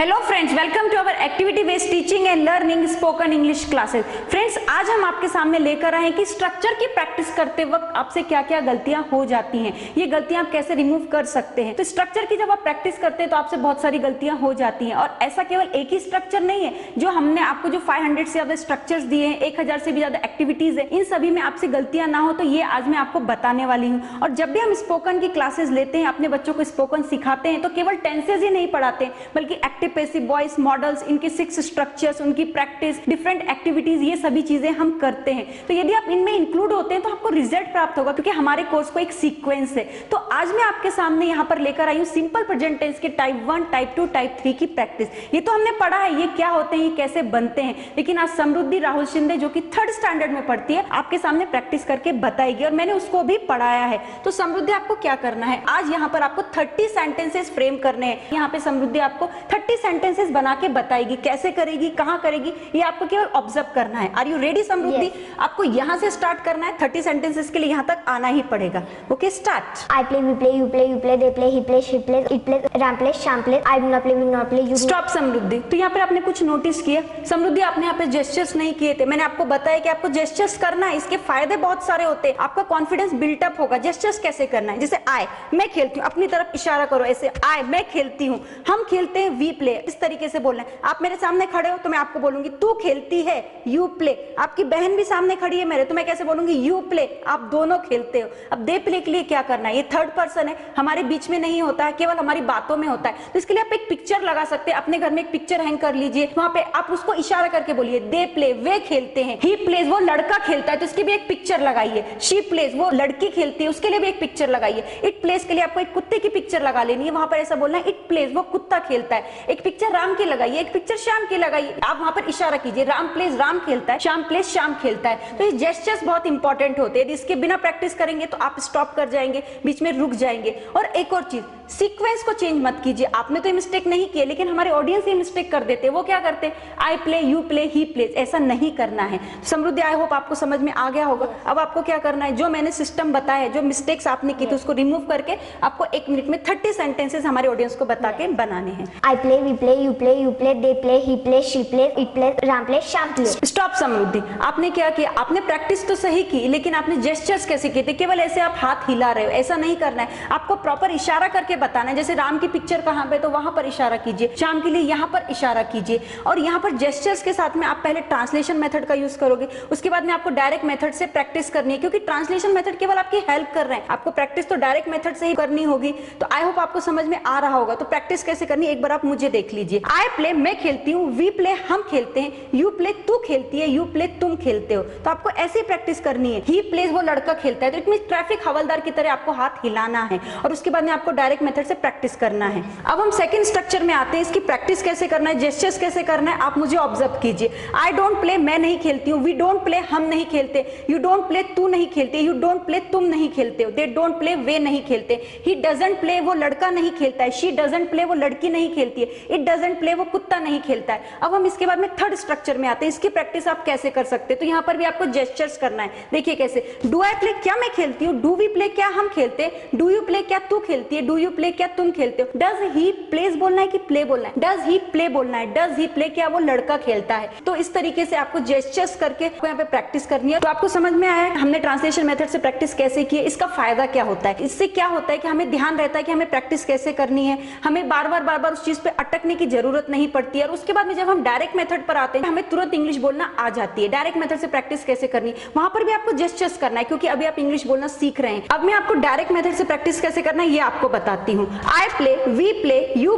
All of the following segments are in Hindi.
Hello friends, welcome to our activity based teaching and learning spoken English classes. Friends, आज हम आपके सामने लेकर आए हैं कि स्ट्रक्चर की प्रैक्टिस करते वक्त आपसे क्या क्या गलतियां हो जाती हैं, ये गलतियां आप कैसे रिमूव कर सकते हैं। तो स्ट्रक्चर की जब आप प्रैक्टिस करते हैं तो आपसे बहुत सारी गलतियां हो जाती हैं, और ऐसा केवल एक ही स्ट्रक्चर नहीं है। जो हमने आपको जो 500 से ज्यादा स्ट्रक्चर्स दिए हैं, 1000 से भी ज्यादा एक्टिविटीज है, इन सभी में आपसे गलतियां ना हो, तो ये आज मैं आपको बताने वाली हूँ। और जब भी हम स्पोकन की क्लासेस लेते हैं, अपने बच्चों को स्पोकन सिखाते हैं, तो केवल टेंसेज ही नहीं पढ़ाते, बल्कि एक्टिव पैसिव वॉइस मॉडल्स, इनके 6 स्ट्रक्चर्स, उनकी प्रैक्टिस, डिफरेंट एक्टिविटीज, ये सभी चीजें हम करते हैं। तो यदि आप इनमें इंक्लूड होते हैं तो आपको रिजल्ट प्राप्त होगा, क्योंकि हमारे कोर्स को एक सीक्वेंस है। तो आज मैं आपके सामने यहाँ पर लेकर आई हूँ सिंपल प्रेजेंट टेंस के टाइप 1, टाइप 2, टाइप 3 की प्रैक्टिस। ये तो हमने पढ़ा है, ये क्या होते हैं, ये कैसे बनते हैं, लेकिन आज समृद्धि राहुल शिंदे, जो कि 3rd स्टैंडर्ड में पढ़ती है, आपके सामने प्रैक्टिस करके बताएगी, और मैंने उसको भी पढ़ाया है। तो समृद्धि, आपको क्या करना है, आज यहाँ पर आपको 30 सेंटेंसेस फ्रेम करने हैं। यहाँ पे समृद्धि आपको 30 सेंटेंसेस बना के बताएगी, कैसे करेगी, कहाँ करेगी, ये आपको केवल ऑब्जर्व करना है। Are you ready Samriddhi? Yes. आपको यहाँ से स्टार्ट करना है, 30 सेंटेंसेस के लिए यहाँ तक आना ही पड़ेगा। Okay, start. I play, we play, you play, they play, he plays, she plays, it plays, Ram plays, Sham plays, I do not play, will not play, you do stop Samriddhi. तो यहाँ पर आपने कुछ नोटिस किया समृद्धि, आपने यहाँ पे जेस्चर्स नहीं किए थे। मैंने आपको बताया कि आपको जेस्चर्स करना है, इसके फायदे बहुत सारे होते हैं, आपका कॉन्फिडेंस बिल्टअप होगा। जेस्चर्स कैसे करना है, जैसे आई, मैं खेलती हूँ, अपनी तरफ इशारा करो, ऐसे आई, मैं खेलती हूँ। हम खेलते हैं, वी प्ले, इस तरीके से बोलना है। आप मेरे सामने खड़े हो तो मैं आपको बोलूंगी तू खेलती है, यू प्ले। आपकी बहन भी सामने खड़ी है मेरे, तो मैं कैसे बोलूंगी, यू प्ले, आप दोनों खेलते हो। अब दे प्ले के लिए क्या करना है, ये 3rd पर्सन है, हमारे बीच में नहीं होता है, केवल हमारी बातों में होता है। तो इसके लिए आप एक पिक्चर लगा सकते हैं, अपने घर में एक पिक्चर हैंग कर लीजिए, वहां पे आप उसको इशारा करके बोलिए दे प्ले, वे खेलते हैं। ही प्लेज, वो लड़का खेलता है, तो इसकी भी एक पिक्चर लगाइए। शी प्लेज, वो लड़की खेलती है, उसके लिए भी एक पिक्चर लगाइए। इट प्लेज के लिए आपको एक कुत्ते की पिक्चर लगा लेनी है, वहां पर ऐसा बोलना है इट प्लेज, वो कुत्ता खेलता है। एक पिक्चर राम की लगाइए, एक पिक्चर श्याम की लगाइए, आप वहां पर इशारा कीजिए, राम प्लेज राम खेलता है, श्याम प्लेज श्याम खेलता है। तो ये जेस्चर्स बहुत इंपॉर्टेंट होते हैं, इसके बिना प्रैक्टिस करेंगे तो आप स्टॉप कर जाएंगे, बीच में रुक जाएंगे। और एक और चीज, सीक्वेंस को चेंज मत कीजिए। आपने तो ये मिस्टेक नहीं किया, लेकिन हमारे ऑडियंस ये मिस्टेक कर देते हैं। वो क्या करते हैं, I play, you play, he pledge, ऐसा नहीं करना है। समृद्धि, आई होप आपको समझ में आ गया होगा। अब आपको क्या करना है, जो मैंने सिस्टम बताया, जो मिस्टेक्स आपने की थी उसको रिमूव करके आपको 1 मिनट में 30 सेंटेंसेस हमारे ऑडियंस को बता के बनाने हैं। I play, we play, you play, they play, he plays, she plays, it plays, Ram plays, Sham plays. Stop Samriddhi, आपने क्या किया, आपने प्रैक्टिस तो सही की, लेकिन आपने जेस्चर्स कैसे किए थे, केवल ऐसे आप हाथ हिला रहे हो, ऐसा नहीं करना है। आपको प्रॉपर इशारा करके बताना है। जैसे राम की पिक्चर कहाँ पे, तो वहां पर इशारा कीजिए, श्याम के लिए यहाँ पर इशारा कीजिए। और यहाँ पर जेस्चर्स के साथ में आप पहले ट्रांसलेशन मेथड का यूज करोगे, उसके बाद में आपको डायरेक्ट मेथड से प्रैक्टिस करनी है, क्योंकि ट्रांसलेशन मेथड केवल आपकी हेल्प कर रहे हैं, आपको प्रैक्टिस तो डायरेक्ट मेथड से ही करनी होगी। तो आई होप आपको समझ में आ रहा होगा। तो प्रैक्टिस कैसे करनी है, एक बार आप मुझे देख लीजिए। आई प्ले, मैं खेलती हूँ, वी प्ले, हम खेलते हैं, यू प्ले, तू खेलती है, यू प्ले, तुम खेलते हो। तो आपको ऐसे प्रैक्टिस करनी है। ही प्लेज, वो लड़का खेलता है, तो इसमें ट्रैफिक हवलदार की तरह आपको हाथ हिलाना है, और उसके बाद में आपको डायरेक्ट मेथड से प्रैक्टिस करना है। अब हम सेकंड स्ट्रक्चर में आते हैं, इसकी प्रैक्टिस कैसे करना है, जेस्चर्स कैसे करना है, आप मुझे ऑब्जर्व कीजिए। आई डोंट प्ले, मैं नहीं खेलती हूँ, वी डोंट प्ले, हम नहीं खेलते, यू डोंट प्ले, तू नहीं खेलती, यू डोंट प्ले, तुम नहीं खेलते हो, दे डोंट प्ले, वे नहीं खेलते, ही डजंट प्ले, वो लड़का नहीं खेलता है, शी डजंट प्ले, वो लड़की नहीं खेलती है, इट डजंट प्ले, वो कुत्ता नहीं खेलता है। अब हम इसके बाद में 3rd स्ट्रक्चर में आते हैं, इसकी प्रैक्टिस आप कैसे कर सकते हैं। तो यहाँ पर भी आपको जेस्चर्स करना है। देखिए कैसे, डू आई प्ले, क्या मैं खेलती हूँ, डू वी प्ले, क्या हम खेलते हैं, डू यू प्ले, क्या तू खेलती है, डू यू प्ले, क्या तुम खेलते हो। डज ही प्लेज बोलना है कि प्ले बोलना है, डज ही प्ले बोलना है, डज ही प्ले, क्या वो लड़का खेलता है। तो इस तरीके से आपको जेस्चर्स करके यहाँ पे प्रैक्टिस करनी है। तो आपको समझ में आया हमने ट्रांसलेशन मेथड से प्रैक्टिस कैसे की है, इसका फायदा क्या होता है। इससे क्या होता है कि हमें ध्यान रहता है कि हमें प्रैक्टिस कैसे करनी है, हमें बार बार उस चीज पे अटकने की जरूरत नहीं पड़ती है। और उसके बाद में जब हम डायरेक्ट मेथड पर आते हैं, हमें तुरंत इंग्लिश बोलना आ जाती है। डायरेक्ट मेथड से प्रैक्टिस कैसे करनी, वहां पर भी आपको जेस्चर्स करना है, क्योंकि अभी आप इंग्लिश बोलना सीख रहे हैं। अब मैं आपको डायरेक्ट मेथड से प्रैक्टिस कैसे करना है ये आपको बताती हूँ। I play, we play, you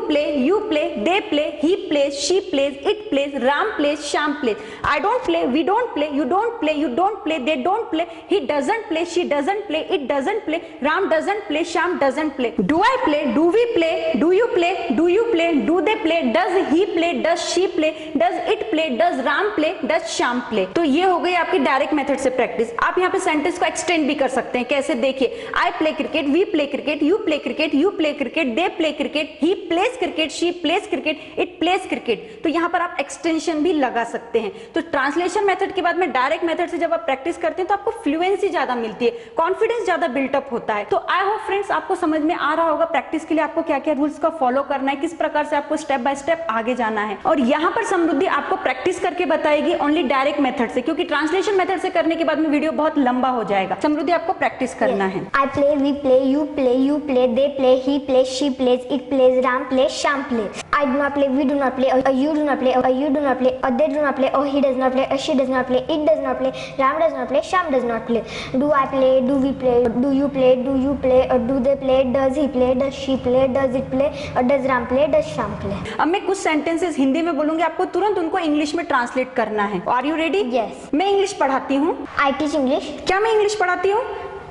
play, they play, he plays, she plays, it plays, Ram plays, Shyam plays. I don't play, we don't play, you don't play, you don't play, they don't play, he doesn't play, she doesn't play, it doesn't play, Ram doesn't play, Shyam doesn't play. Do I play, do we play, do you play, do you play, do they play, does he play, does she play, does it play, does Ram play, does Shyam play. तो ये हो गई आपकी डायरेक्ट मेथड से प्रैक्टिस। आप यहाँ पे सेंटेंस को एक्सटेंड भी कर सकते हैं। कैसे, देखिए, I play cricket, we play cricket, you play cricket, you play cricket, they play cricket, he plays cricket, she plays cricket, it plays cricket. तो यहाँ पर आप एक्सटेंशन भी लगा सकते हैं। तो ट्रांसलेशन मेथड के बाद में डायरेक्ट मेथड से जब आप प्रैक्टिस करते हैं तो आपको फ्लुएंसी ज्यादा मिलती है, कॉन्फिडेंस ज्यादा बिल्टअप होता है। तो आई होप फ्रेंड्स आपको समझ में आ रहा होगा प्रैक्टिस के लिए आपको क्या क्या रूल्स का फॉलो करना है, किस प्रकार से आपको स्टेप बाय स्टेप आगे जाना है। और यहाँ पर समृद्धि आपको प्रैक्टिस करके बताएगी ओनली डायरेक्ट मेथड से, क्योंकि ट्रांसलेशन मेथड से करने के बाद में वीडियो बहुत लंबा हो जाएगा। समृद्धि आपको प्रैक्टिस करना है। I play, we play, you play, they play, he plays, she plays, it plays, Ram plays, Sham plays. I do not play, we do not play, or you do not play, or you do not play, or they do not play, or he does not play, or she does not play, it does not play, Ram does not play, Sham does not play. Do I play, do we play, do you play, or do they play, does he play, does she play, does it play, or does Ram play, does Sham play. अब मैं कुछ सेंटेंसेस हिंदी में बोलूंगी, आपको तुरंत उनको इंग्लिश में ट्रांसलेट करना है। Are you ready? Yes. मैं इंग्लिश पढ़ाती हूँ। I teach English. क्या मैं इंग्लिश पढ़ाती हूँ?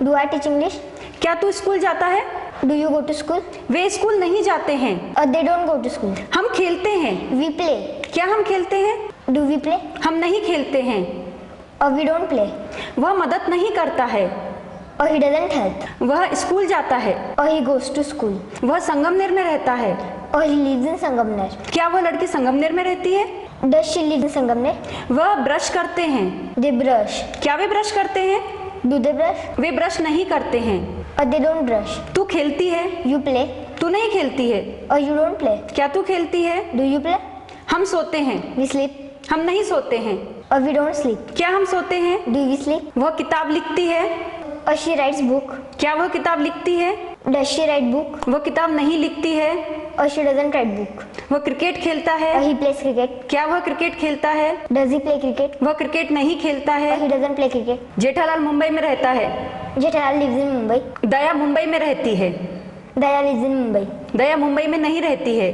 Do I teach English? क्या तू स्कूल जाता है? Do you go to school? Way school नहीं जाते हैं। Or they don't go to school. हम खेलते हैं। We play. क्या हम खेलते हैं? Do we play? हम नहीं खेलते हैं। Or we don't play. वह मदद नहीं करता है। Or he doesn't help. वह स्कूल जाता है। Or he goes to school. वह संगमनेर में रहता है। Or he lives in Sangamner. क्या वह लड़की संगमनेर में रहती है? Does she live in Sangamner? वह ब्रश करते हैं। They brush. क्या वे ब्रश करते हैं? Do they brush? Way brush नहीं करते हैं। Or they don't brush? तू खेलती है। You play. तू नहीं खेलती है। Or you don't play? क्या तू खेलती है? Do you play? हम सोते हैं। We sleep. हम नहीं सोते हैं। Or we don't sleep? क्या हम सोते हैं? Do we sleep? वह किताब लिखती है। Or she writes book? क्या वह किताब लिखती है? Does she write book? वह किताब नहीं लिखती है। Or she doesn't write book? वह क्रिकेट खेलता Or है। he plays cricket? क्या वह क्रिकेट खेलता है? Does he play cricket? वह क्रिकेट नहीं खेलता Or है। he doesn't play cricket? Jethalal Mumbai में रहता है। Jethalal lives in Mumbai. दया मुंबई में रहती है। Daya lives in Mumbai. दया मुंबई में नहीं रहती है।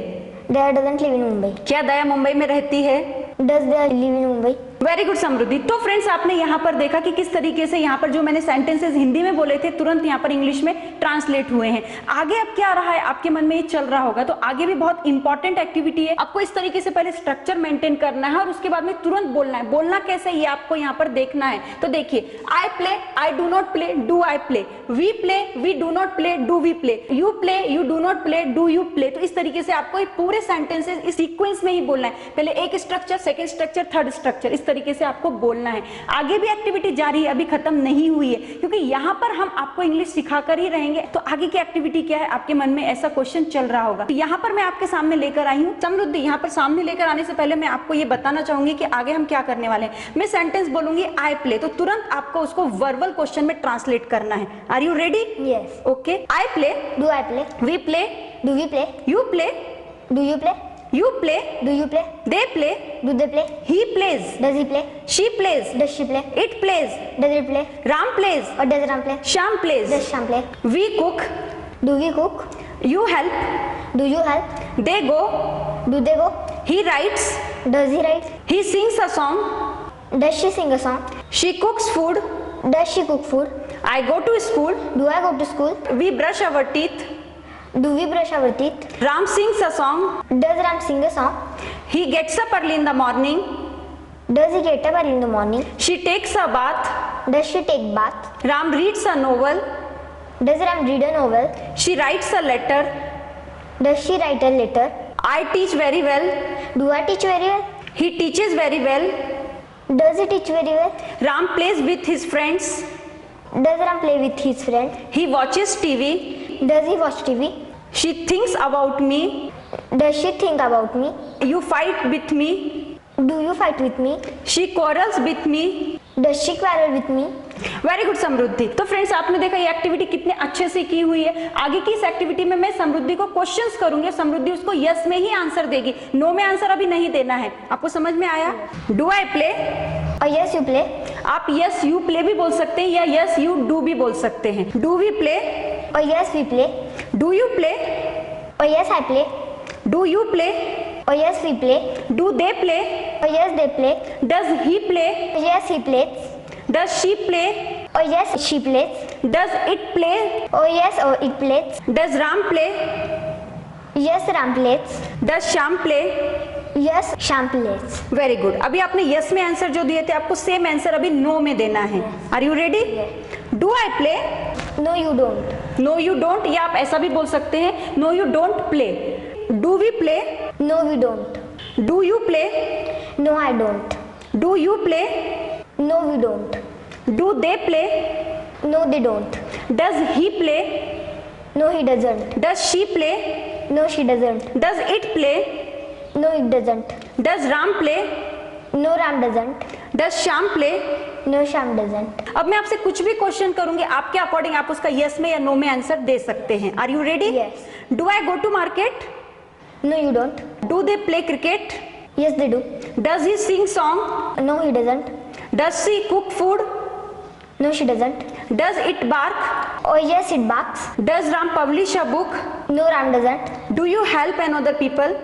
Daya doesn't live in Mumbai. क्या दया मुंबई में रहती है? Does Daya live in Mumbai? Very good Samriddhi. तो फ्रेंड्स आपने यहाँ पर देखा कि किस तरीके से यहाँ पर जो मैंने सेंटेंसेस हिंदी में बोले थे तुरंत यहाँ पर इंग्लिश में ट्रांसलेट हुए हैं। आगे अब क्या रहा है आपके मन में ये चल रहा होगा, तो आगे भी बहुत इंपॉर्टेंट एक्टिविटी है। आपको इस तरीके से पहले स्ट्रक्चर मेंटेन करना है और उसके बाद में तुरंत बोलना है। बोलना कैसे ये आपको यहाँ पर देखना है। तो देखिए, I play, I do not play, do I play, we play, we do not play, do we play, you play, you do not play, do you play. तो इस तरीके से आपको पूरे सेंटेंसेस इस सीक्वेंस में ही बोलना है। पहले एक structure, second structure, third structure, इस तरीके से आपको बोलना है। आगे भी एक्टिविटी जारी है, अभी खत्म नहीं हुई है, क्योंकि यहाँ पर हम आपको इंग्लिश सिखाकर ही रहेंगे। तो आगे की एक्टिविटी क्या है, आपके मन में ऐसा क्वेश्चन चल रहा होगा। तो यहाँ पर मैं आपके सामने लेकर आई हूँ समृद्धि। यहाँ पर सामने लेकर आने से पहले मैं आपको ये बताना चाहूंगी कि आगे हम क्या करने वाले हैं। मैं सेंटेंस बोलूंगी आई प्ले, तो तुरंत आपको उसको वर्बल क्वेश्चन में ट्रांसलेट करना है। Are you ready? Yes. Okay. I play, Do I play? We play, Do we play? You play, Do you play? you play, Do you play? they play, Do they play? he plays, Does he play? she plays, Does she play? it plays, Does it play? Ram plays, Or does Ram play? Sham plays, Does Sham play? we cook, Do we cook? you help, Do you help? they go, Do they go? he writes, Does he write? he sings a song, Does she sing a song? she cooks food, Does she cook food? I go to school, Do I go to school? we brush our teeth, Do we brush our teeth? Ram sings a song, Does Ram sing a song? he gets up early in the morning, Does he get up early in the morning? she takes a bath, Does she take bath? Ram reads a novel, Does Ram read a novel? she writes a letter, Does she write a letter? I teach very well, Do I teach very well? he teaches very well, Does he teach very well? Ram plays with his friends, Does Ram play with his friend? he watches TV, Does he watch TV? she thinks about me, Does she think about me? you fight with me, Do you fight with me? she quarrels with me. Does she quarrel with me? Very good Samriddhi. तो फ्रेंड्स आपने देखा ये एक्टिविटी कितने अच्छे से की हुई है। आगे की इस एक्टिविटी में मैं समृद्धि को क्वेश्चंस करूंगी, समृद्धि उसको यस में ही आंसर देगी, नो में आंसर अभी नहीं देना है। आपको समझ में आया? Do I play, Or yes, you play. आप यस यू प्ले भी बोल सकते हैं या यस यू डू भी बोल सकते हैं। Do we play, Or yes, we play. Do you play, Or yes, I play. Do you play, Or yes, we play. Do they play, Or yes, they play. Does he play, Or yes, he plays. Does she play, Or yes, she plays. Does it play, Oh yes, or it plays. Does Ram play, Yes, Ram plays. Does Shyam play. Yes, Sham plays. Very good. अभी आपने यस में आंसर जो दिए थे आपको सेम आंसर अभी नो में देना है। Are you ready? Do I play, No, you don't. No you don't, या आप ऐसा भी बोल सकते हैं no you don't play. Do we play? No, we don't. Do you play? No, I don't. Do you play? No, we don't. Do they play? No, they don't. Does he play? No, he doesn't. Does she play? No, she doesn't. Does it play? No, it doesn't. Does Ram play? No, Ram doesn't. Does Shyam play? No, Sham doesn't. अब मैं आपसे कुछ भी क्वेश्चन करूंगी, आपके अकॉर्डिंग आप उसका यस में या नो में आंसर दे सकते हैं। Are you ready? Yes. Do I go to market? No, you don't. Do they play cricket? Yes, they do. Does he sing song? No, he doesn't. Does she cook food? No, she doesn't. Does it bark? Oh, yes, it barks. Does Ram publish a book? No, Ram doesn't. Do you help an other people?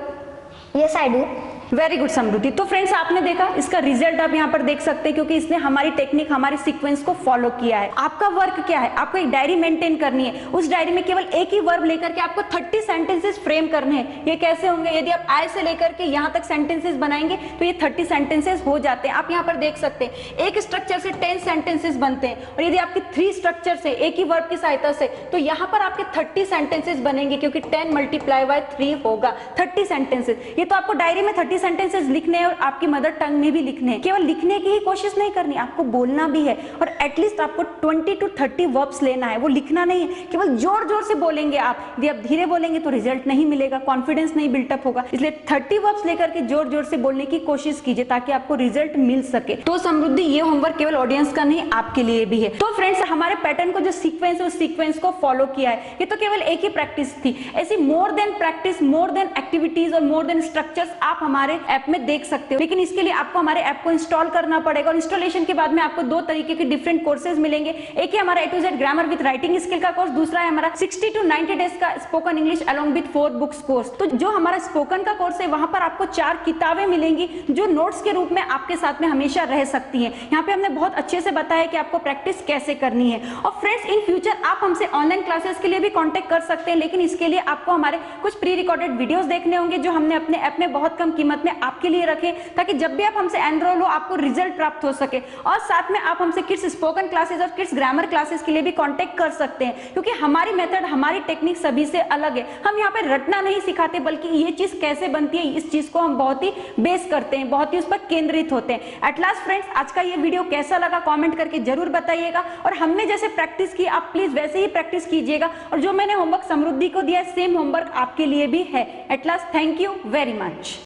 Yes, I do. Very good Samriddhi. तो फ्रेंड्स आपने देखा, इसका रिजल्ट आप यहाँ पर देख सकते हैं क्योंकि इसने हमारी टेक्निक, हमारी सीक्वेंस को फॉलो किया है। आपका वर्क क्या है? आपको एक डायरी मेंटेन करनी है। उस डायरी में केवल एक ही वर्ब लेकर के आपको 30 सेंटेंसेस फ्रेम करने हैं। ये कैसे होंगे? यदि आप आई से लेकर के यहाँ तक सेंटेंसेस बनाएंगे तो ये 30 सेंटेंसेस हो जाते हैं। आप यहाँ पर देख सकते हैं एक स्ट्रक्चर से 10 सेंटेंसेस बनते हैं, और यदि आपकी 3 स्ट्रक्चर से एक ही वर्ब की सहायता से, तो यहाँ पर आपके 30 सेंटेंसेस बनेंगे क्योंकि 10 × 3 होगा 30 सेंटेंसेस। ये तो आपको डायरी में 30 सेंटेंसेस लिखने और आपकी मदर टंग में भी लिखने हैं। केवल लिखने की ही कोशिश नहीं करनी, आपको बोलना भी है, और एटलीस्ट आपको 20 to 30 वर्ब्स लेना है। वो लिखना नहीं है, केवल जोर जोर से बोलेंगे आप। यदि आप धीरे बोलेंगे तो रिजल्ट नहीं मिलेगा, कॉन्फिडेंस नहीं बिल्टअप होगा। इसलिए 30 वर्ब्स लेकर के जोर जोर से बोलने की कोशिश कीजिए ताकि आपको रिजल्ट मिल सके। तो समृद्धि, ये होमवर्क केवल ऑडियंस का नहीं, आपके लिए भी है। तो फ्रेंड्स, हमारे पैटर्न को जो सीक्वेंस है उस सीक्वेंस को फॉलो किया है। ये तो केवल एक ही प्रैक्टिस थी। ऐसी more than practice, more than activities और मोर देन स्ट्रक्चर्स आप हमारे ऐप में देख सकते हो। लेकिन इसके लिए आपको हमारे ऐप को इंस्टॉल करना पड़ेगा, और इंस्टॉलेशन के बाद में आपको 2 तरीके के डिफरेंट कोर्सेज मिलेंगे। एक है हमारा A to Z grammar with writing skill का कोर्स, दूसरा है हमारा 60 to 90 डेज का spoken English along with 4 books course. तो जो हमारा स्पोकन का कोर्स है वहां पर आपको 4 किताबें मिलेंगी जो नोट्स के रूप में आपके साथ में हमेशा रह सकती हैं। यहाँ पे हमने बहुत अच्छे से बताया कि आपको प्रैक्टिस कैसे करनी है। और फ्रेंड्स, इन फ्यूचर आप हमसे ऑनलाइन क्लासेस के लिए भी कॉन्टेक्ट कर सकते हैं, लेकिन इसके लिए आपको हमारे कुछ प्री रिकॉर्डेड वीडियोस देखने होंगे जो हमने अपने ऐप में बहुत कम कीमत में आपके लिए रखे, ताकि जब भी आप हमसे एनरोल हो आपको रिजल्ट प्राप्त हो सके। और साथ में आप हमसे किड्स स्पोकन क्लासेस और किड्स ग्रामर क्लासेस के लिए भी कांटेक्ट कर सकते हैं, क्योंकि हमारी मेथड, हमारी टेक्निक सभी से अलग है। हम यहाँ पे रटना नहीं सिखाते, बल्कि ये चीज कैसे बनती है इस चीज को हम बहुत ही बेस करते हैं, बहुत ही उस पर केंद्रित होते हैं। एट लास्ट फ्रेंड्स, आज का ये वीडियो कैसा लगा कॉमेंट करके जरूर बताइएगा, और हमने जैसे प्रैक्टिस की आप प्लीज वैसे ही प्रैक्टिस कीजिएगा, और जो मैंने होमवर्क समृद्धि को दिया है सेम होमवर्क आपके लिए भी है। At last, thank you very much.